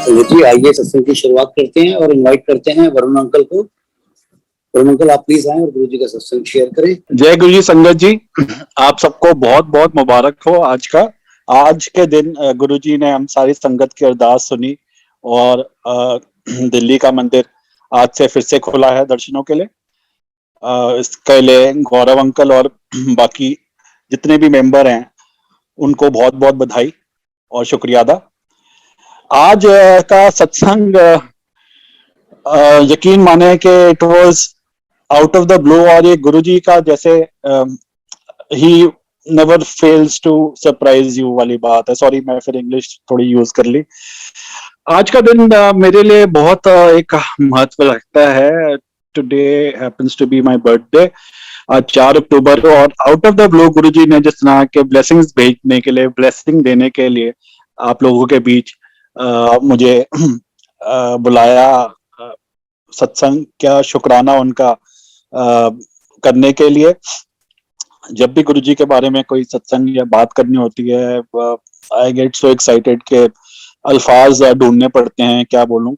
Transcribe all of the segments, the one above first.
संगत जी, आइए सत्संग की शुरुआत करते हैं और इनवाइट करते हैं वरुण अंकल को। वरुण अंकल, आप प्लीज आए और गुरु जी का सत्संग शेयर करें। जय गुरु जी। संगत जी, आप सबको बहुत बहुत मुबारक हो आज के दिन। गुरु जी ने हम सारी संगत की अरदास सुनी और दिल्ली का मंदिर आज से फिर से खुला है दर्शनों के लिए। इसके लिए गौरव अंकल और बाकी जितने भी मेंबर हैं उनको बहुत बहुत बधाई और शुक्रिया अदा। आज का सत्संग यकीन माने कि it was out of the blue, और ये गुरुजी का जैसे ही never fails to surprise you वाली बात है। सॉरी, मैं फिर इंग्लिश थोड़ी यूज कर ली। आज का दिन मेरे लिए बहुत एक महत्व रखता है। Today happens to be my birthday, आज 4 अक्टूबर। और out of the blue Guruji ने जिस तरह के ब्लेसिंग्स भेजने के लिए, ब्लेसिंग देने के लिए आप लोगों के बीच मुझे बुलाया, सत्संग क्या शुक्राना उनका करने के लिए। जब भी गुरुजी के बारे में कोई सत्संग या बात करनी होती है, आई गेट सो एक्साइटेड के अल्फाज ढूंढने पड़ते हैं, क्या बोलूं,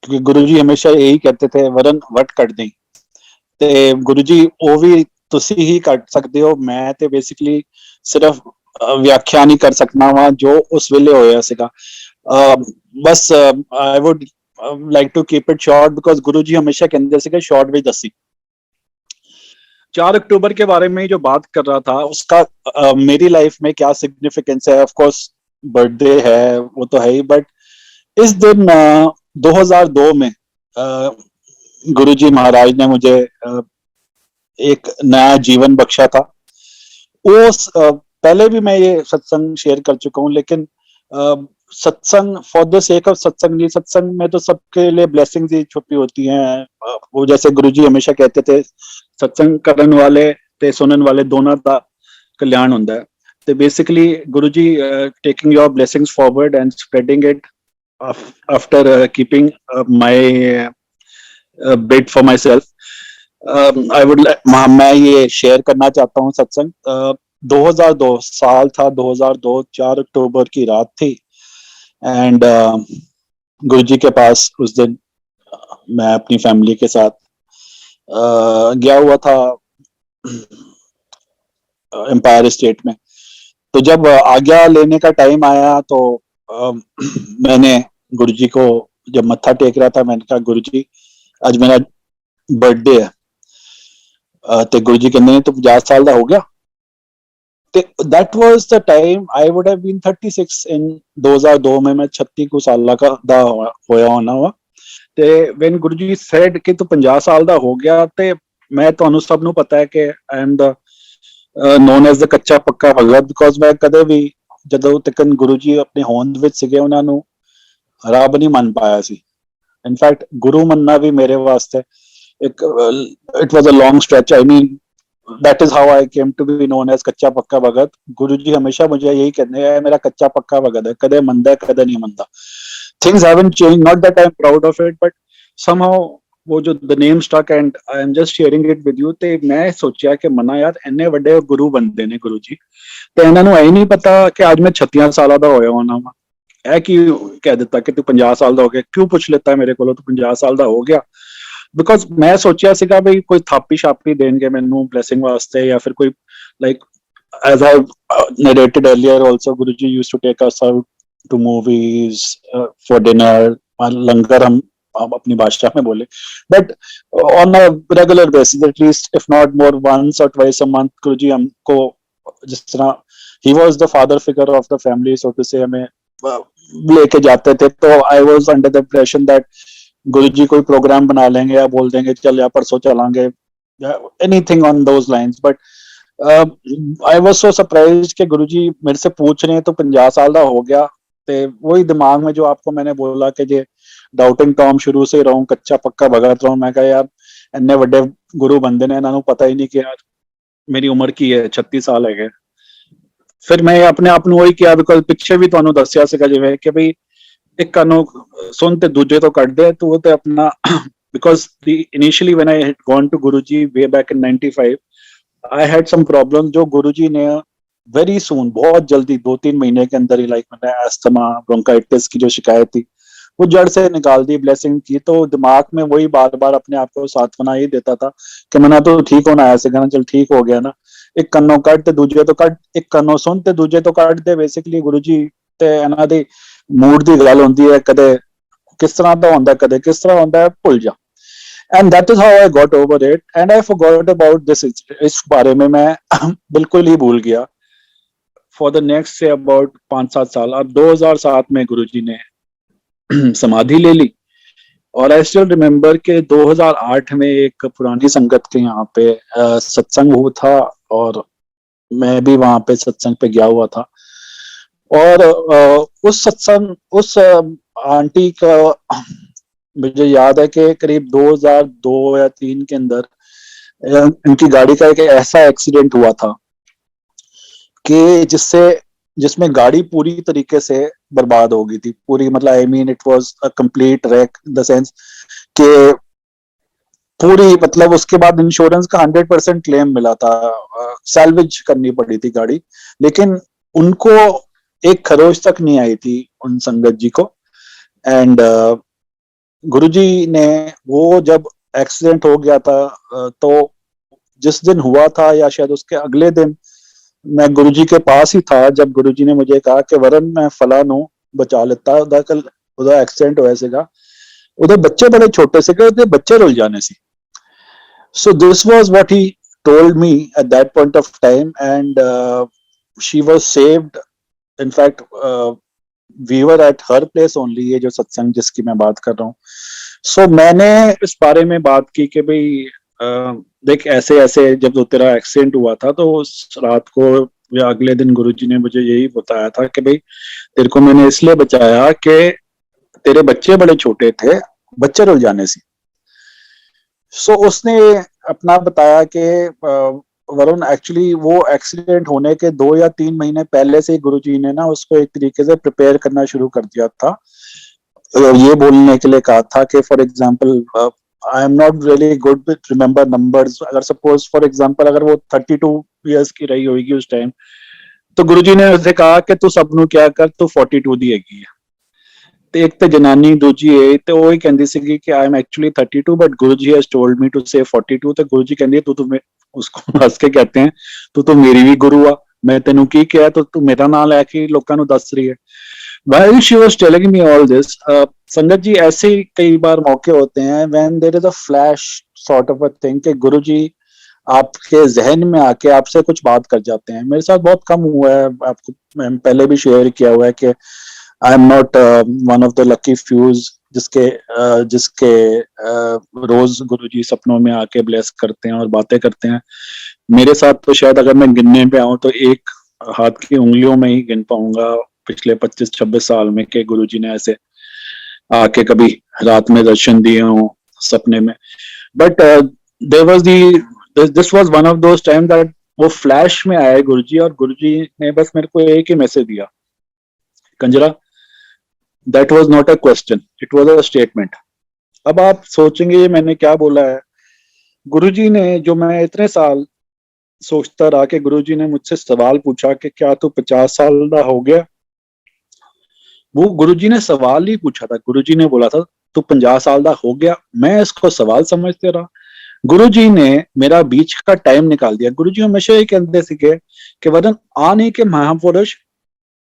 क्योंकि गुरुजी हमेशा यही कहते थे, वरन वट कट दें। ते गुरुजी वो भी तुसी ही कट सकते हो, मैं ते बेसिकली सिर्फ व्याख्यान ही कर सकना वा जो उस वेले होया सीगा। बस I would like to keep it short because Guruji हमेशा कहते सीगे शॉर्ट विच दसी। 4 अक्टूबर के बारे में जो बात कर रहा था उसका मेरी लाइफ में क्या सिग्निफिकेंस है। ऑफ कोर्स बर्थडे है, वो तो है ही, बट इस दिन 2002 में गुरुजी महाराज ने मुझे एक नया जीवन बख्शा था। उस पहले भी मैं ये सत्संग शेयर कर चुका हूँ, लेकिन सत्संग फॉर द सेक ऑफ सत्संग नहीं, सत्संग में तो सबके लिए ब्लेसिंग्स ही छुपी होती हैं। वो जैसे गुरुजी हमेशा कहते थे, सत्संग करने वाले ते सुनने वाले दोनों का कल्याण होता है। तो basically Guruji taking your blessings forward and spreading it after keeping my bit for my self. I would, मैं ये शेयर करना चाहता हूँ सत्संग। 2002 साल था, 2002 4 अक्टूबर की रात थी। एंड गुरुजी के पास उस दिन मैं अपनी फैमिली के साथ गया हुआ था एम्पायर स्टेट में। तो जब आज्ञा लेने का टाइम आया तो मैंने गुरुजी को जब मत्था टेक रहा था, मैंने कहा गुरुजी आज मेरा बर्थडे है। तो गुरुजी कहते तो 50 साल का हो गया। That was the time I would have been 36 in 2002 में। मैं 36 को साल का दा होया होना वा। ते व्हेन गुरुजी सेड कि तू 50 साल दा हो गया, ते मैं ਤੁਹਾਨੂੰ ਸਭ ਨੂੰ ਪਤਾ ਹੈ ਕਿ I am the known as the ਕੱਚਾ ਪੱਕਾ ਭਗਤ, ਬਿਕੋਜ਼ ਮੈਂ ਕਦੇ ਵੀ ਜਦੋਂ ਤੱਕ ਗੁरुजी अपने होंद ਵਿੱਚ ਸੀਗੇ ਉਹਨਾਂ ਨੂੰ ਰੱਬ नहीं मन पाया सी। इनफैक्ट गुरु मनना भी मेरे वास्ते एक it was a long stretch. I mean that is how I came to be known as Kachcha Pakka भगत। गुरुजी हमेशा मुझे यही कहते हैं, मेरा कच्चा पक्का भगत है, कदे मनदा है कदे नहीं मनदा। Things haven't changed, not that I am proud of it, but somehow वो जो the name stuck and I am just sharing it with you. ते मैं सोचा कि मना यार इन्ने वड्डे गुरु बनते ने गुरुजी, ते इन्हां नूं ਇਹ नहीं पता कि आज मैं 36 साल का होया होना वा। है कि कह दिता कि तू 50 साल का हो गया, क्यों पूछ लेता है मेरे को तू 50 साल का हो गया। बिकॉज मैं सोचा सीगा भी कोई थापी छापी देंगे मैनू ब्लेसिंग वास्ते, या फिर कोई like as I narrated earlier also Guruji used to take us out to movies for dinner, langar हम अपनी भाषा में बोले, but on a regular basis at least if not more once और ट्वाइस अ मंथ गुरुजी हमको जिस तरह ही was the father figure of the family so to say हमें लेके जाते थे। तो I was under the impression that Guruji कोई प्रोग्राम बना लेंगे या बोल देंगे चल या परसों चलांगे, anything on those lines. But I was so surprised कि गुरुजी मेरे से पूछ रहे हैं तो 50 साल का हो गया। ते वही दिमाग में जो आपको मैंने बोला कि जे डाउटिंग टॉम शुरू से रहूं, कच्चा पक्का भगत रहूं, मैं कहा यार इन्ने वड्डे गुरु बंदे ने, इन्हों पता ही नहीं कि यार मेरी उम्र की है, 36 साल है। फिर मैं अपने आप ਨੂੰ ਉਹੀ ਕਿਹਾ, ਬਿਕੋਜ਼ ਪਿੱਛੇ ਵੀ ਤੁਹਾਨੂੰ ਦੱਸਿਆ ਸੀਗਾ ਜਿਵੇਂ ਕਿ ਬਈ ਇੱਕ ਕੰਨੋਂ ਸੁਣ ਤੇ ਦੂਜੇ ਤੋਂ ਕੱਢ ਦੇ ਤੂੰ ਤੇ ਆਪਣਾ। because initially when I had gone to Guruji way back in 95 I had some problems जो गुरुजी ने very soon बहुत जल्दी 2-3 महीने के अंदर ही लाइक मैंने अस्थमा ब्रोंकाइटिस की जो शिकायत थी वो जड़ से निकाल दी ब्लेसिंग की। तो दिमाग में वही बार बार अपने आप को सांत्वना ही देता था कि मना तो ठीक होना ऐसे कहना, चल ठीक हो गया ना, एक कन्नों कट ते दूजे तो कट, एक कन्नों सुन ते दूजे तो कट दे। बेसिकली गुरु जी ते ਇਹਨਾਂ ਦੀ मूड ਦੀ ਗੱਲ ਹੁੰਦੀ ਹੈ, ਕਦੇ किस तरह ਦਾ ਹੁੰਦਾ, ਕਦੇ किस तरह ਹੁੰਦਾ ਹੈ, ਭੁੱਲ जा। And that is how I got over it and I forgot about this. इस बारे में मैं बिल्कुल ही भूल गया for the next say about 5-7 साल। अब 2007 में गुरुजी ने समाधि ले ली। और आई स्टिल रिमेम्बर के 2008 में एक पुरानी संगत के यहाँ पे सत्संग हुआ था और मैं भी वहां पे सत्संग पे गया हुआ था। और उस सत्संग उस आंटी का मुझे याद है कि करीब 2002 या 3 के अंदर इनकी गाड़ी का एक ऐसा एक्सीडेंट हुआ था कि जिसमें गाड़ी पूरी तरीके से बर्बाद हो गई थी पूरी। मतलब I mean it was a complete rake in the sense कि पूरी, मतलब उसके बाद इंश्योरेंस का 100% क्लेम मिला था, सैल्वेज करनी पड़ी थी गाड़ी, लेकिन उनको एक खरोच तक नहीं आई थी उन संगत जी को। एंड गुरुजी ने वो जब एक्सीडेंट हो गया था तो जिस दिन हुआ था या शायद उसके अगले दिन मैं गुरुजी के पास ही था जब गुरुजी ने मुझे कहा कि वरन मैं फला नु बचा लेता, उधर कल उधर एक्सीडेंट होया सीगा, उधर बच्चे बड़े छोटे से उधर बच्चे रुल जाने सी। So this was what he told me at that point of time and she was saved. In fact we were at her place only, ये जो सत्संग जिसकी मैं बात कर रहा हूँ। सो मैंने इस बारे में बात की कि भाई देख ऐसे ऐसे जब तो तेरा एक्सीडेंट हुआ था तो उस रात को या अगले दिन गुरुजी ने मुझे यही बताया था कि भाई तेरे को मैंने इसलिए बचाया कि तेरे बच्चे बड़े छोटे थे, बच्चे रुल जाने से। सो उसने अपना बताया कि वरुण एक्चुअली वो एक्सीडेंट होने के 2 या 3 महीने पहले से गुरुजी ने ना उसको एक तरीके से प्रिपेयर करना शुरू कर दिया था। ये बोलने के लिए कहा था कि for example I am not really good with remember numbers, अगर सपोज फॉर एग्जाम्पल अगर वो 32 ईयर्स की रही होगी उस टाइम, तो गुरुजी ने उसे कहा कि तू सबनू क्या कर, तू 42 दी हैगी है। ਤੇ ਇੱਕ ਤੇ ਜਨਾਨੀ ਦੂਜੀ ਏ ਤੇ ਉਹ ਹੀ ਕਹਿੰਦੀ ਸੀਗੀ ਕਿ I am actually 32 but Guruji has told me to say 42। ਤੇ गुरुजी ਕਹਿੰਦੀ ਤੂੰ उसको हंस के कहते हैं तू तो मेरी भी गुरु आ, मैं तेनू की किया तो तू मेरा नाम लैके लोकां नू दस रही है। While she was telling me all this, संगत जी ऐसे कई बार मौके होते हैं when there is a flash sort of a thing कि गुरुजी आपके जहन में आके आपसे कुछ बात कर जाते हैं। मेरे साथ बहुत कम हुआ है, आपको मैं पहले भी शेयर किया हुआ है कि I am not one of the lucky fuse जिसके रोज गुरुजी सपनों में आके ब्लेस करते हैं और बातें करते हैं। मेरे साथ तो शायद अगर मैं गिनने पे आऊं तो एक हाथ की उंगलियों में ही गिन पाऊंगा पिछले 25-26 साल में कि गुरुजी ने ऐसे आके कभी रात में दर्शन दिए हों सपने में। But there was this was one of those time that वो फ्लैश में आया गुरुजी, और गुरुजी ने बस मेरे को एक ही मैसेज दिया, कंजरा that was not a question, it was a statement. अब आप सोचेंगे ये मैंने क्या बोला है। गुरुजी ने, जो मैं इतने साल सोचता रहा कि गुरुजी ने मुझसे सवाल पूछा कि क्या तू 50 साल का हो गया, वो गुरुजी ने सवाल ही पूछा था। गुरुजी ने बोला था तू 50 साल का हो गया, मैं इसको सवाल समझते रहा। गुरुजी ने मेरा बीच का टाइम निकाल दिया। गुरुजी हमेशा ये कहते थे कि वरन आ नहीं के महापुरुष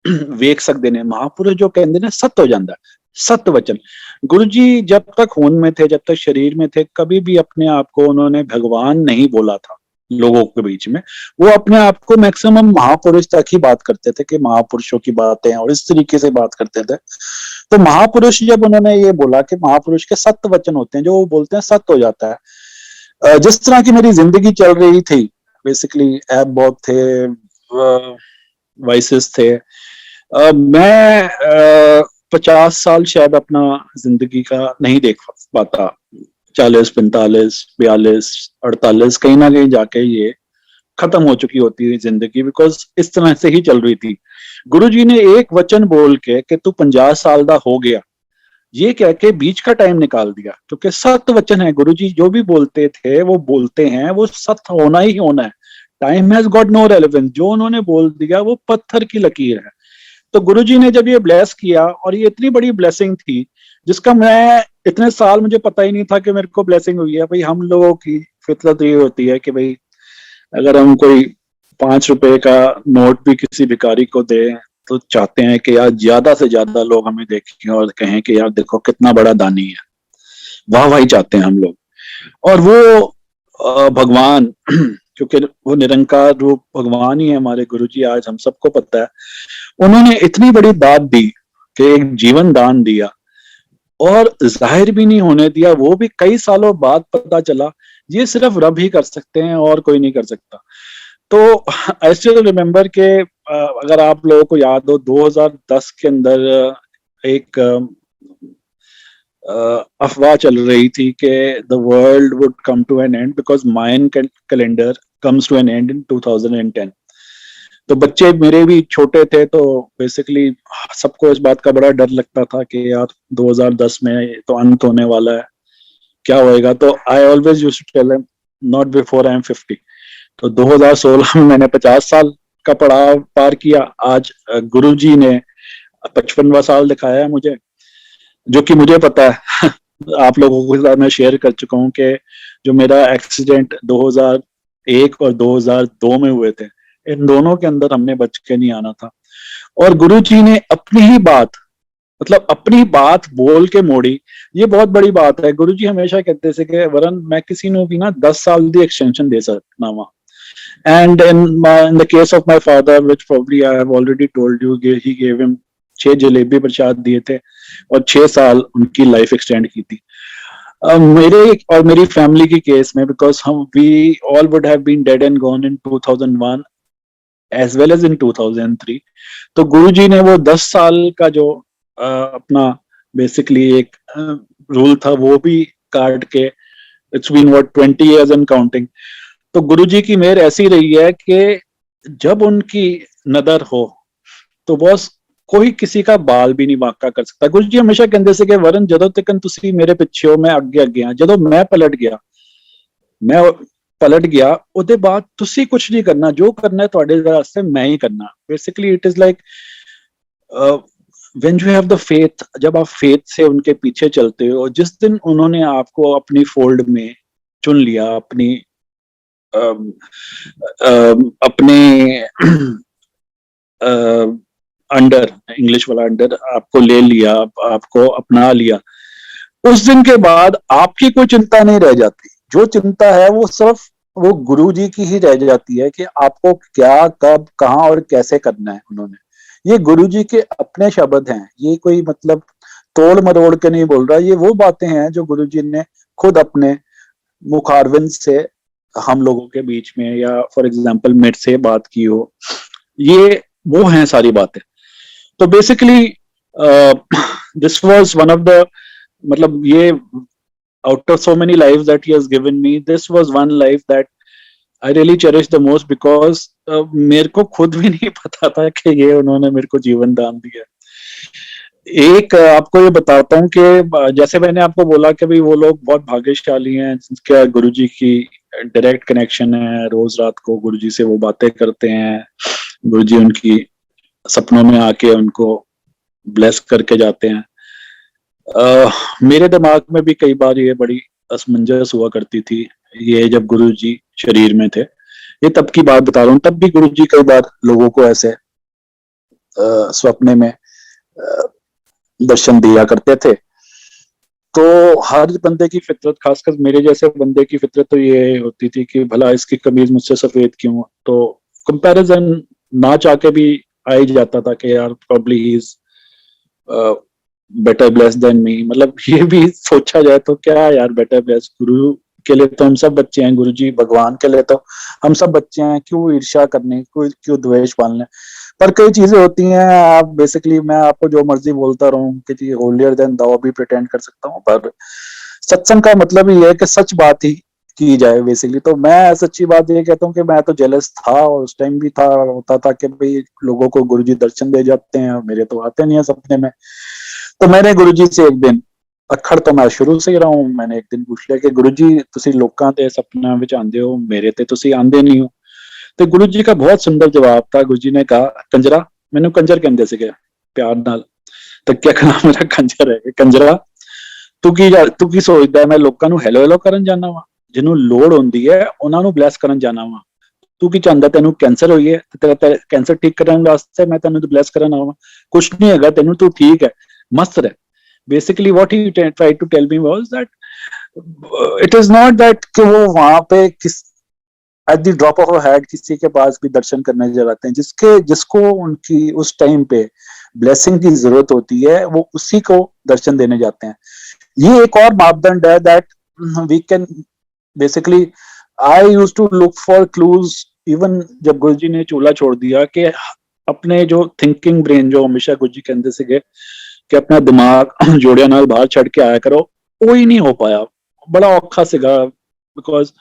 वेख सकते ने, महापुरुष जो कहते ने सत हो जाता है, सत्य वचन। गुरुजी जब तक खून में थे, जब तक शरीर में थे, कभी भी अपने आप को उन्होंने भगवान नहीं बोला था लोगों के बीच में। वो अपने आप को मैक्सिमम महापुरुष तक ही बात करते थे कि महापुरुषों की बातें, और इस तरीके से बात करते थे। तो महापुरुष जब उन्होंने ये बोला कि महापुरुष के सत्य वचन होते हैं, जो वो बोलते हैं सत्य हो जाता है। जिस तरह की मेरी जिंदगी चल रही थी, बेसिकली ऐप बहुत थे, वाइसेस थे, मैं 50 साल शायद अपना जिंदगी का नहीं देख पाता। 40, 45, 42, 48 कहीं ना कहीं जाके ये खत्म हो चुकी होती है जिंदगी, बिकॉज इस तरह से ही चल रही थी। गुरुजी ने एक वचन बोल के कि तू 50 साल का हो गया, ये कह के बीच का टाइम निकाल दिया, क्योंकि सत्य वचन है। गुरुजी जो भी बोलते थे वो बोलते हैं, वो सत्य होना ही होना है। Time has got no relevance, जो उन्होंने बोल दिया वो पत्थर की लकीर है। तो गुरुजी ने जब ये ब्लेस किया, और ये इतनी बड़ी ब्लेसिंग थी जिसका मैं इतने साल मुझे पता ही नहीं था कि मेरे को ब्लेसिंग हुई है। भाई हम लोगों की फितरत ये होती है कि भाई अगर हम कोई 5 रुपए का नोट भी किसी भिखारी को दे तो चाहते हैं कि यार ज्यादा से ज्यादा लोग हमें देखें और कहें कि यार देखो कितना बड़ा दानी है, वाह वाही चाहते हैं हम लोग। और वो भगवान क्योंकि वो निरंकार रूप भगवान ही है हमारे गुरुजी, आज हम सबको पता है। उन्होंने इतनी बड़ी दात दी कि एक जीवन दान दिया और जाहिर भी नहीं होने दिया, वो भी कई सालों बाद पता चला। ये सिर्फ रब ही कर सकते हैं और कोई नहीं कर सकता। तो आई स्टिल रिमेम्बर के अगर आप लोगों को याद हो 2010 के अंदर एक अफवाह चल रही थी कि the world would come to an end because Mayan calendar comes to an end in 2010। तो बच्चे मेरे भी छोटे थे, तो बेसिकली सबको इस बात का बड़ा डर लगता था कि यार 2010 में तो अंत होने वाला है, क्या होएगा। तो I always used to tell them not before I am 50। तो 2016 में मैंने 50 साल का पड़ाव पार किया। आज गुरुजी ने 55वां साल दिखाया है मुझे, जो कि मुझे पता है आप लोगों के साथ मैं शेयर कर चुका हूँ कि जो मेरा एक्सीडेंट 2001 और 2002 में हुए थे, इन दोनों के अंदर हमने बच के नहीं आना था। और गुरुजी ने अपनी ही बात, मतलब अपनी बात बोल के मोड़ी। ये बहुत बड़ी बात है। गुरुजी हमेशा कहते थे कि वरन मैं किसी ने भी ना 10 साल दी एक्सटेंशन दे सकना वा। And in the case of my father, which probably I have already told you, he gave him 6 jalebi प्रसाद दिए थे और 6 साल उनकी लाइफ एक्सटेंड की थी। मेरे और मेरी फैमिली की केस में, बिकॉज हम we all would have been dead and gone in 2001 as well as in 2003। तो गुरुजी ने वो 10 साल का जो अपना बेसिकली एक रूल था वो भी काट के, it's been what 20 years and counting. तो गुरुजी की मेहर ऐसी रही है कि जब उनकी नदर हो तो बॉस कोई किसी का बाल भी नहीं बांका कर सकता। गुरुजी हमेशा कहते से कि वरन जदों तक तुसी मेरे पिछे हो मैं अगे अगे हाँ, जदों मैं पलट गया ਉਹਦੇ बाद तुसी कुछ नहीं करना, जो करना है ਤੁਹਾਡੇ वास्ते मैं ही करना। Basically it is like when you have the faith, जब आप फेथ से उनके पीछे चलते हो, जिस दिन उन्होंने आपको अपनी फोल्ड में चुन लिया, अपने अंडर, इंग्लिश वाला अंडर आपको ले लिया, आपको अपना लिया, उस दिन के बाद आपकी कोई चिंता नहीं रह जाती। जो चिंता है वो सिर्फ वो गुरु जी की ही रह जाती है कि आपको क्या, कब, कहाँ और कैसे करना है। उन्होंने ये गुरु जी के अपने शब्द हैं, ये कोई मतलब तोड़ मरोड़ के नहीं बोल रहा। ये वो बातें हैं जो गुरु जी ने खुद अपने मुखारविंद से हम लोगों के बीच में, या फॉर एग्जाम्पल मेरे से बात की हो, ये वो हैं सारी बातें। तो basically this was one of the, मतलब ये out of so many lives that he has given me, this was one life that I really cherish the most because मेरे को खुद भी नहीं पता था कि ये उन्होंने मेरे को जीवन दान दिया। एक आपको ये बताता हूँ कि जैसे मैंने आपको बोला कि भाई वो लोग बहुत भाग्यशाली हैं जिनका गुरुजी की डायरेक्ट कनेक्शन है, रोज रात को गुरुजी से वो बातें करते हैं, गुरुजी उनकी सपनों में आके उनको ब्लेस करके जाते हैं। मेरे दिमाग में भी कई बार ये बड़ी असमंजस हुआ करती थी, ये जब गुरुजी शरीर में थे, ये तब की बात बता रहा हूँ, तब भी गुरुजी कई बार लोगों को ऐसे स्वप्ने में दर्शन दिया करते थे। तो हर बंदे की फितरत, खासकर मेरे जैसे बंदे की फितरत तो ये होती थी कि भला इसकी कमीज मुझसे सफेद क्यों। तो कंपैरिजन ना चाह के भी आ ही जाता था कि यार probably he is better bless than me. मतलब ये भी सोचा जाए तो क्या यार बेटर ब्लेस, गुरु के लिए तो हम सब बच्चे हैं, गुरु जी भगवान के लिए तो हम सब बच्चे हैं, क्यों ईर्ष्या करनी, क्यों द्वेष पालने। पर कई चीजें होती हैं, आप बेसिकली मैं आपको जो मर्जी बोलता रहूं कि जी होलियर देन दाओ भी प्रिटेंड कर सकता हूँ, पर सत्संग का मतलब ये है कि सच बात ही की जाए बेसिकली। तो मैं सच्ची बात ये कहता हूँ कि मैं तो जेलस था और उस टाइम भी था, होता था कि भाई लोगों को गुरुजी दर्शन दे जाते हैं और मेरे तो आते नहीं है सपने में। तो मैंने गुरुजी से एक दिन, अखड़ तो मैं शुरू से ही रहा हूँ, मैंने एक दिन पूछ लिया कि गुरुजी तुसी लोकां दे सपना विच आंदे हो, मेरे ते तुसी आंदे नहीं हो। तो गुरुजी का बहुत सुंदर जवाब था। गुरुजी ने कहा, कंजरा, मैनू कंजर कहंदे सीगे प्यार नाल, तो क्या कहना मेरा कंजर है, कंजरा ਤੂੰ ਕੀ ਸੋਚਦਾ ਹੈ ਮੈਂ ਲੋਕਾਂ ਨੂੰ ਹੈਲੋ ਹੈਲੋ ਕਰਨ ਜਾਣਾ ਵਾ, ਜਿਹਨੂੰ ਲੋੜ ਹੁੰਦੀ ਹੈ ਉਹਨਾਂ ਨੂੰ ਬਲੈਸ ਕਰਨ ਜਾਣਾ ਵਾ। ਤੂੰ ਕੀ ਚਾਹੁੰਦਾ, ਤੈਨੂੰ ਕੈਂਸਰ ਹੋਈ ਹੈ ਤੇ ਤੇਰਾ ਕੈਂਸਰ ਠੀਕ ਕਰਨ ਵਾਸਤੇ ਮੈਂ ਤੈਨੂੰ ਬਲੈਸ ਕਰਨ ਆਵਾਂ? ਕੁਛ ਨਹੀਂ ਹੈਗਾ ਤੈਨੂੰ, ਤੂੰ ਠੀਕ ਹੈ, ਮਸਤ ਰਹਿ। Basically what he try to tell me was that it is not that कि वो वहां पे kiss at the drop of a hat किसी के पास भी दर्शन करने जाते हैं, जिसको उनकी उस टाइम पे ब्लेसिंग की जरूरत होती है वो उसी को दर्शन देने जाते हैं। ये एक और मापदंड है that we can basically I use to look for clues even जब गुरु जी ने चूल्हा छोड़ दिया कि अपने जो थिंकिंग ब्रेन जो हमेशा गुरु जी कहते थे कि अपना दिमाग जोड़िया नाल बाहर छड़ के आया करो, वो ही नहीं हो पाया, बड़ा औखा सीगा। बिकॉज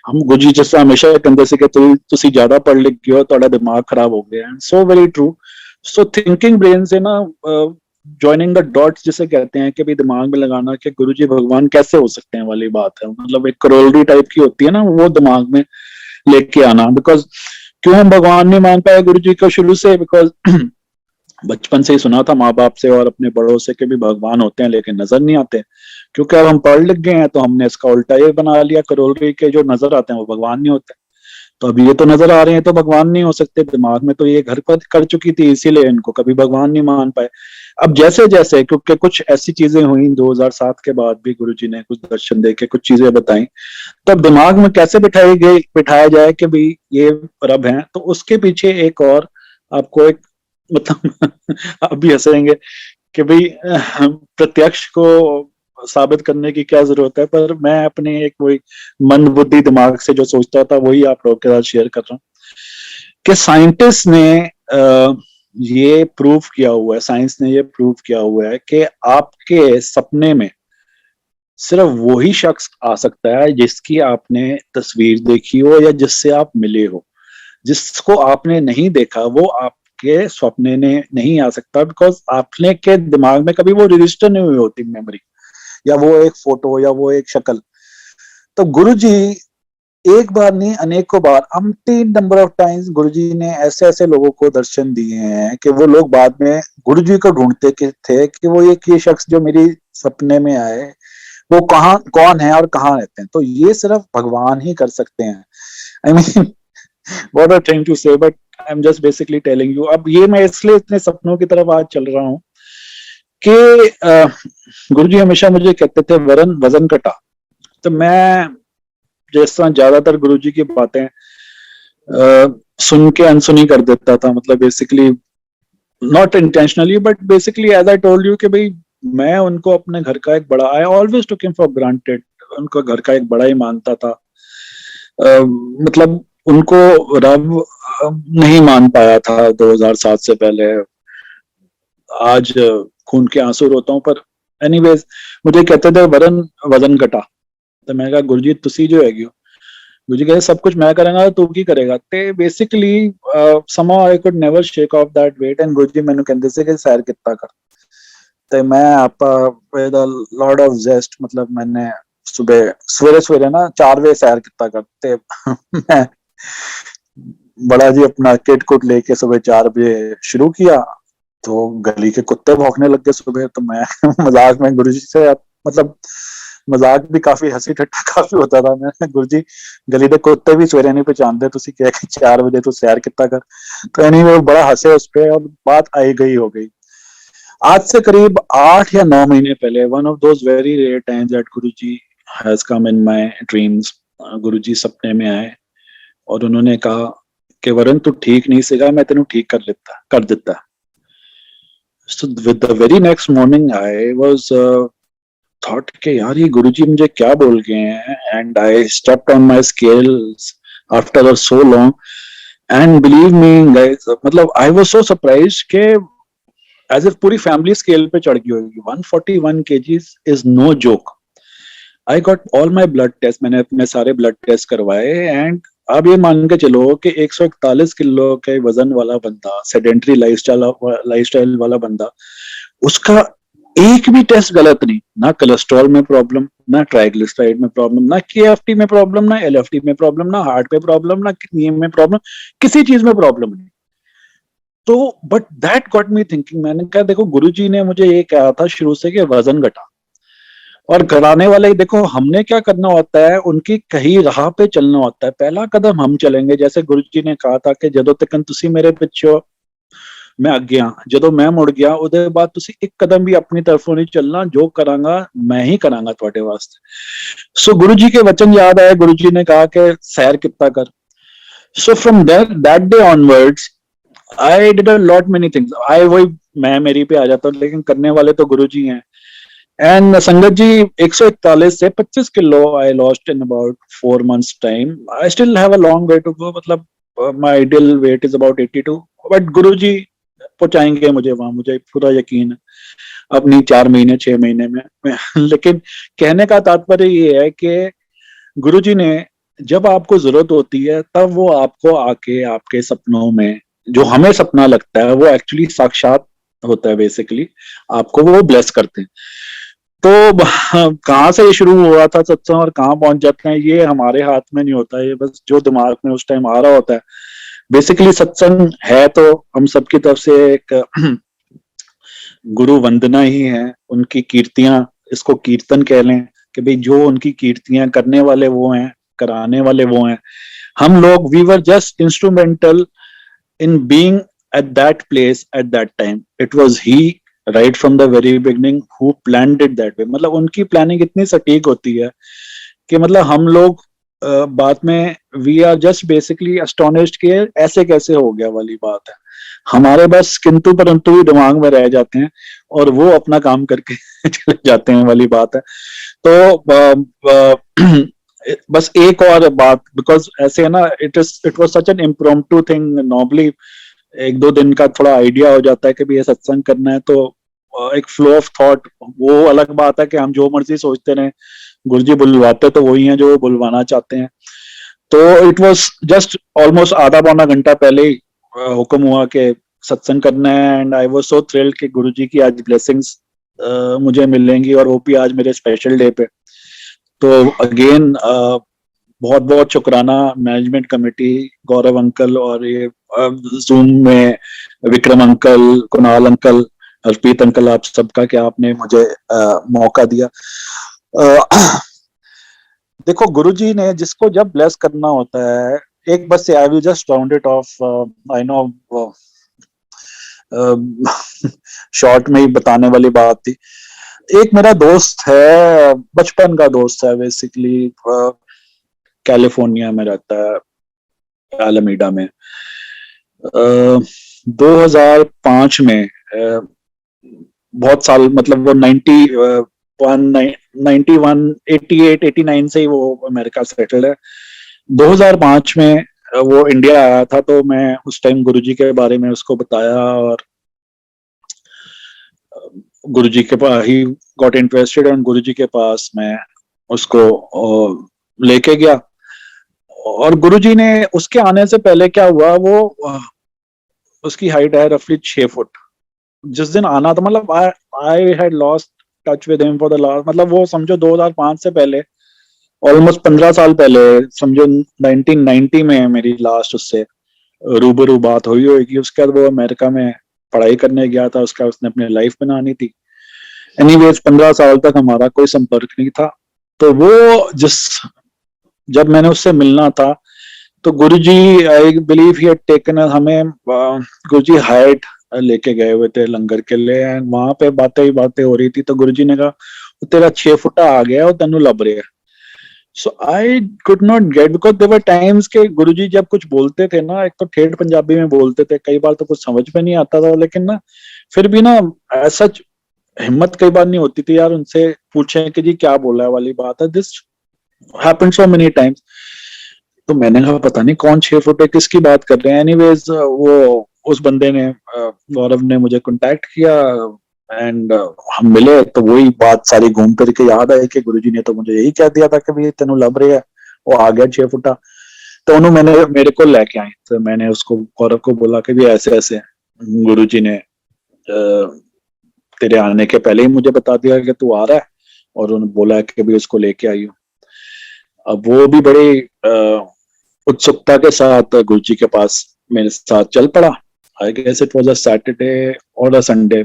हम गुरु जी जिस हमेशा कहते थे कि तुसी ज्यादा पढ़ लिख गए हो, तुहाडा दिमाग खराब हो गया। So very true. सो थिंकिंग ब्रेन से ना ज्वाइनिंग द डॉट्स जिसे कहते हैं कि भी दिमाग में लगाना कि गुरु जी भगवान कैसे हो सकते हैं वाली बात है, मतलब एक करोलरी टाइप की होती है ना, वो दिमाग में लेके आना। बिकॉज क्यों हम भगवान नहीं मान पाए गुरु जी को शुरू से? बिकॉज बचपन से ही सुना था माँ बाप से और अपने बड़ों से कि भी भगवान होते हैं लेकिन नजर नहीं आते। क्योंकि अब हम पढ़ लिख गए हैं तो हमने इसका उल्टा ये बना लिया करोलरी के जो नजर आते हैं वो भगवान नहीं होते। तो अब ये तो नजर आ रहे हैं तो भगवान नहीं हो सकते, दिमाग में तो ये घर पर कर चुकी थी, इसीलिए इनको कभी भगवान नहीं मान पाए। अब जैसे जैसे क्योंकि कुछ ऐसी चीजें हुई 2007 के बाद भी, गुरु जी ने कुछ दर्शन दे के कुछ चीजें बताई, तब दिमाग में कैसे बिठाया जाए कि भाई ये रब है। तो उसके पीछे एक और आपको एक मतलब आप भी हंसेंगे कि भाई प्रत्यक्ष को साबित करने की क्या जरूरत है, पर मैं अपने एक वही मन बुद्धि दिमाग से जो सोचता था वही आप लोगों के साथ शेयर कर रहा हूँ कि साइंटिस्ट ने ये प्रूव किया हुआ है, साइंस ने ये प्रूव किया हुआ है कि आपके सपने में सिर्फ वही शख्स आ सकता है जिसकी आपने तस्वीर देखी हो या जिससे आप मिले हो। जिसको आपने नहीं देखा वो आपके सपने में नहीं आ सकता, बिकॉज आपने के दिमाग में कभी वो रजिस्टर नहीं हुई होती मेमोरी, या वो एक फोटो या वो एक शक्ल। तो गुरु जी एक बार नहीं अनेकों बार, अनटीन नंबर ऑफ टाइम्स गुरु जी ने ऐसे ऐसे लोगों को दर्शन दिए हैं कि वो लोग बाद में गुरु जी को ढूंढते थे कि वो ये शख्स जो मेरी सपने में आए वो कौन है और कहाँ रहते हैं। तो ये सिर्फ भगवान ही कर सकते हैं। I mean what I trying to say, but I am just basically telling you. अब ये मैं इसलिए इतने सपनों की तरफ आज चल रहा हूँ कि गुरुजी हमेशा मुझे कहते थे वरन वजन घटा। तो मैं जिस तरह ज्यादातर गुरुजी की बातें सुन के अनसुनी कर देता था, मतलब basically not intentionally but basically as I told you कि भाई मैं उनको अपने घर का एक बड़ा, I always took him for granted, उनको घर का एक बड़ा ही मानता था। मतलब उनको रब नहीं मान पाया था 2007 से पहले। आज खून के आंसू रोता हूं, पर एनीवेज मुझे कहते थे वरन वजन घटा। तो मैं कहा गुरुजी तुसी जो हैगी हो, गुरुजी कहते सब कुछ मैं करेगा तू की करेगा। ते basically somehow I could never shake off that weight and गुरुजी मैंने कहते थे कि सैर कितना कर। तो मैं आपा with a lot of zest, मतलब मैंने सुबह सवेरे सवेरे ना 4 बजे सैर कितना करते मैं बड़ा जी अपना किट कुट लेके सुबह 4 बजे शुरू किया। तो गली के कुत्ते भौंकने लग गए सुबह। तो मैं मजाक में गुरुजी से, मतलब मजाक भी काफी हंसी ठट्ठा काफी होता था। मैं गुरुजी गली के कुत्ते भी सवेरे नहीं पहचानते, तुसी कह के 4 बजे तू सैर कितना कर। तो एनीवे बड़ा हंसे उस पे और बात आई गई हो गई। आज से करीब 8 या 9 महीने पहले, one of those very rare times that Guruji has come in my dreams, Guruji सपने में आए और उन्होंने कहा कि वरुण तू ठीक नहीं सीगा, मैं तेनू ठीक कर देता। So with the very next morning I was thought कि यार ये गुरुजी मुझे क्या बोल गए हैं, and I stepped on my scales after so long and believe me guys, मतलब I was so surprised कि as if पूरी फैमिली स्केल पे चढ़ गई होगी। 141 kgs is no joke. I got all my blood test, मैंने अपने सारे ब्लड टेस्ट करवाए एंड अब ये मान के चलो कि 141 किलो के वजन वाला बंदा, सेडेंटरी लाइफस्टाइल वाला बंदा, उसका एक भी टेस्ट गलत नहीं, ना कोलेस्ट्रॉल में प्रॉब्लम, ना ट्राइग्लिसराइड में प्रॉब्लम, ना केएफटी में प्रॉब्लम, ना एलएफटी में प्रॉब्लम, ना हार्ट पे प्रॉब्लम, ना किडनी में प्रॉब्लम, किसी चीज में प्रॉब्लम नहीं। तो but that got me thinking. मैंने कहा देखो गुरुजी ने मुझे ये कहा था शुरू से कि वजन घटा, और कराने वाले देखो, हमने क्या करना होता है, उनकी कही राह पे चलना होता है। पहला कदम हम चलेंगे, जैसे गुरुजी ने कहा था कि जदों तक तुसी मेरे पिछे हो मैं अगे हाँ, जदों मैं मुड़ गया ਉਹਦੇ ਬਾਅਦ ਤੁਸੀਂ ਇੱਕ कदम भी अपनी तरफों नहीं चलना, जो करांगा मैं ही करांगा ਤੁਹਾਡੇ वास्ते। सो गुरु जी के वचन याद आए, गुरु जी ने कहा कि सैर कितना कर। So from that day onwards I did a lot many things. I वही मैं मेरी पे आ जाता हूँ, लेकिन करने वाले तो गुरु जी हैं। एंड संगत जी 141 से 25 kilo I lost in about 4 months time. I still have a long way to go, मतलब my ideal weight is about 82, but Guru ji पहुंचाएंगे मुझे वहां, मुझे पूरा यकीन है अपनी 4 महीने 6 महीने में। लेकिन कहने का तात्पर्य ये है कि गुरु जी ने जब आपको जरूरत होती है तब वो आपको आके आपके सपनों में, जो हमें सपना लगता है वो एक्चुअली साक्षात होता है, बेसिकली आपको वो ब्लेस करते हैं। तो कहाँ से ये शुरू हुआ था सत्संग और कहाँ पहुंच जाते हैं, ये हमारे हाथ में नहीं होता, ये बस जो दिमाग में उस टाइम आ रहा होता है। बेसिकली सत्संग है तो हम सबकी तरफ से एक गुरु वंदना ही है, उनकी कीर्तियां, इसको कीर्तन कह लें कि भाई जो उनकी कीर्तियां करने वाले वो हैं, कराने वाले वो हैं। हम लोग we were just instrumental in being at that place at that time. It was he right from the very beginning who planned it that way. मतलब उनकी प्लानिंग इतनी सटीक होती है कि मतलब हम लोग बाद में we are just basically astonished कि ऐसे कैसे हो गया वाली बात है। हमारे बस किंतु परंतु ही दिमाग में रह जाते हैं और वो अपना काम करके चले जाते हैं वाली बात है। तो बस एक और बात, बिकॉज ऐसे है ना, it was such an impromptu thing. Normally 1-2 दिन का थोड़ा आइडिया हो जाता है कि भी ये सत्संग करना है, तो एक फ्लो ऑफ थॉट, वो अलग बात है कि हम जो मर्जी सोचते रहे, गुरुजी बुलवाते तो वही हैं जो बुलवाना चाहते हैं। तो इट वाज जस्ट ऑलमोस्ट आधा पौना घंटा पहले ही हुक्म हुआ कि सत्संग करना है। And I was so thrilled कि गुरुजी की आज ब्लेसिंग्स मुझे मिलेंगी, और वो भी आज मेरे स्पेशल डे पे। तो अगेन बहुत बहुत शुक्राना मैनेजमेंट कमेटी, गौरव अंकल, और ये जूम में Vikram uncle, Kunal uncle, Harpreet uncle, आप सबका कि आपने मुझे मौका दिया। देखो गुरुजी ने जिसको जब ब्लेस करना होता है, एक बस I will just round it of, I know short में ही बताने वाली बात थी। एक मेरा दोस्त है, बचपन का दोस्त है, बेसिकली कैलिफोर्निया में रहता है, एलामीडा में। 2005 में बहुत साल, मतलब वो 89 से ही वो अमेरिका सेटल्ड है। 2005 में वो इंडिया आया था, तो मैं उस टाइम गुरुजी के बारे में उसको बताया, और गुरुजी के पास ही गॉट इंटरेस्टेड, और गुरुजी के पास मैं उसको लेके गया। और गुरुजी ने, उसके आने से पहले क्या हुआ, वो उसकी हाइट है रफली 6 फुट। जिस दिन आना था, मतलब I had lost touch with him for the last, मतलब वो समझो 2005 से पहले ऑलमोस्ट 15 साल पहले, समझो 1990 में मेरी लास्ट उससे रूबरू बात हुई होगी। उसके बाद वो अमेरिका में पढ़ाई करने गया था, उसका उसने अपनी लाइफ बनानी थी। एनीवेज 15 साल तक हमारा कोई संपर्क नहीं था। तो वो जब मैंने उससे मिलना था, तो Guruji, I believe he had taken, हमें गुरुजी हाइट लेके गए हुए थे लंगर के लिए, एंड वहां पे बातें हो रही थी। तो गुरुजी ने कहा तेरा 6 फुटा आ गया और तेनू लब रहा है। So I could not get, because there were times के गुरुजी जब कुछ बोलते थे ना, एक तो ठेठ पंजाबी में बोलते थे, कई बार तो कुछ समझ में नहीं आता था, लेकिन ना फिर भी ना ऐसा हिम्मत कई बार नहीं होती थी यार उनसे पूछे कि जी क्या बोला है वाली बात है। This happened so many times. तो मैंने कहा पता नहीं कौन 6 फुट है, किसकी बात कर रहे हैं। एनीवेज वो उस बंदे ने, गौरव ने मुझे कांटेक्ट किया, एंड हम मिले, तो वही बात सारी घूम फिर के याद आई कि गुरुजी ने तो मुझे यही कह दिया था कि भाई तेनू लब रहे है, वो आ गया 6 फुटा। तो उन्होंने मेरे को लेके आए, तो मैंने उसको, गौरव को बोला कि भी ऐसे ऐसे गुरुजी ने तेरे आने के पहले ही मुझे बता दिया कि तू आ रहा है, और उन्होंने बोला कि भी उसको लेके आई हो। अब वो भी बड़ी उत्सुकता के साथ गुरुजी के पास मेरे साथ चल पड़ा। I guess it was a Saturday और अ संडे,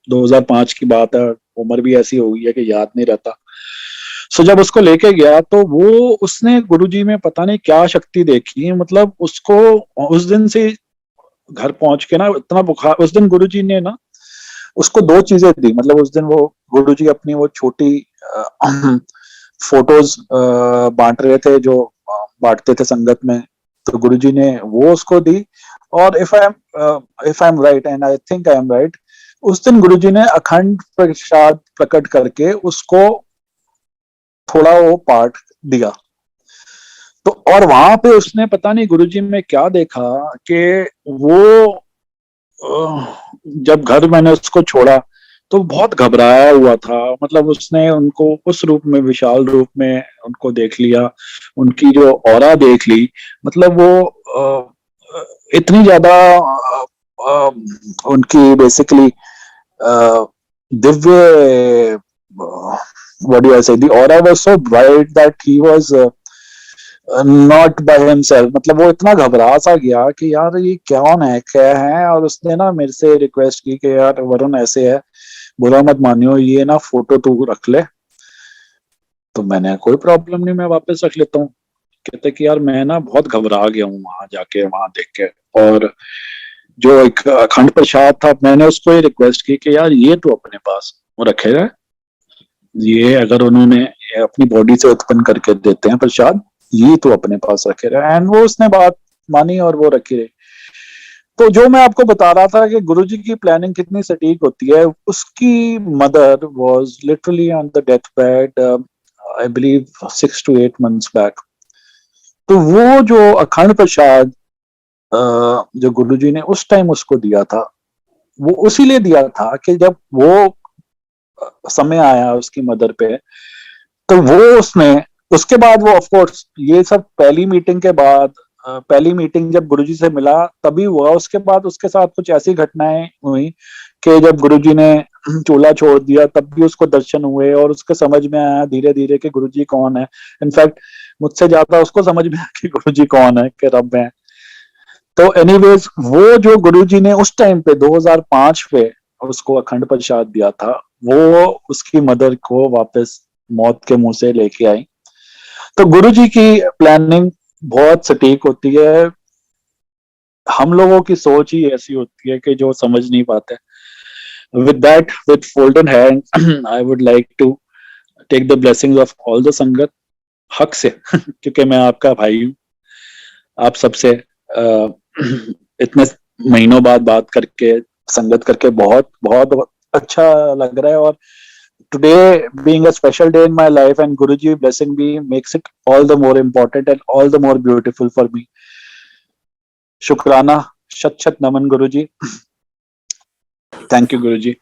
2005 की बात है, उम्र भी ऐसी हो गई है कि याद नहीं रहता। सो जब उसको लेके गया तो वो उसने गुरुजी में पता नहीं क्या शक्ति देखी, मतलब उसको उस दिन से घर पहुंच के ना इतना बुखार, उस दिन गुरुजी ने ना उसको दो चीजें दी। मतलब उस दिन वो गुरुजी अपनी वो छोटी फोटोज बांट रहे थे जो बांटते थे संगत में, तो गुरुजी ने वो उसको दी। और if I am right and I think I am right, उस दिन गुरुजी ने अखंड प्रसाद प्रकट करके उसको थोड़ा वो पाठ दिया। तो और वहां पे उसने पता नहीं गुरुजी में क्या देखा कि वो जब घर मैंने उसको छोड़ा तो बहुत घबराया हुआ था। मतलब उसने उनको उस रूप में, विशाल रूप में उनको देख लिया, उनकी जो ऑरा देख ली। मतलब वो इतनी ज्यादा उनकी basically Divya, what do I say, the aura was so bright that he was not by himself। मतलब वो इतना घबरा सा गया कि यार ये कौन है, क्या है। और उसने ना मेरे से रिक्वेस्ट की कि यार वरुण ऐसे है, बुरा मत मानियो, ये ना फोटो तू रख ले। तो मैंने कोई प्रॉब्लम नहीं, मैं वापस रख लेता हूँ। कहते कि यार मैं ना बहुत घबरा गया हूँ वहां जाके, वहां देख के। और जो एक अखंड प्रसाद था, मैंने उसको ये रिक्वेस्ट की कि यार ये तो अपने पास वो रखेगा, ये अगर उन्होंने अपनी बॉडी से उत्पन्न करके देते हैं प्रसाद, ये तो अपने पास रखे रहे। एंड वो उसने बात मानी और वो रखी रही। तो जो मैं आपको बता रहा था कि गुरुजी की प्लानिंग कितनी सटीक होती है, उसकी mother was literally on the death bed, I believe 6 to 8 months back. तो वो जो अखंड प्रसाद जो गुरुजी ने उस टाइम उसको दिया था, वो उसी लिए दिया था कि जब वो समय आया उसकी मदर पे, तो वो उसने, उसके बाद वो ऑफ कोर्स ये सब पहली मीटिंग के बाद, पहली मीटिंग जब गुरुजी से मिला तभी हुआ। उसके बाद उसके साथ कुछ ऐसी घटनाएं हुई कि जब गुरुजी ने चूल्हा छोड़ दिया तब भी उसको दर्शन हुए और उसके समझ में आया धीरे धीरे कि गुरुजी कौन है। इनफैक्ट मुझसे ज्यादा उसको समझ में आया कि गुरुजी कौन है, कि रब है। तो एनीवेज वो जो गुरुजी ने उस टाइम पे 2005 पे उसको अखंड प्रसाद दिया था, वो उसकी मदर को वापस मौत के मुंह से लेके आई। तो गुरुजी की प्लानिंग बहुत सटीक होती है। हम लोगों की सोच ही ऐसी होती है कि जो समझ नहीं पाते। With that, with folded hand, I would like to take the blessings of all the sangat, हक से क्योंकि मैं आपका भाई हूँ। आप सबसे इतने महीनों बाद बात करके, संगत करके बहुत बहुत अच्छा लग रहा है। और today being a special day in my life and Guruji blessing me makes it all the more important and all the more beautiful for me. शुक्राना, शत शत नमन गुरुजी। Thank you Guruji.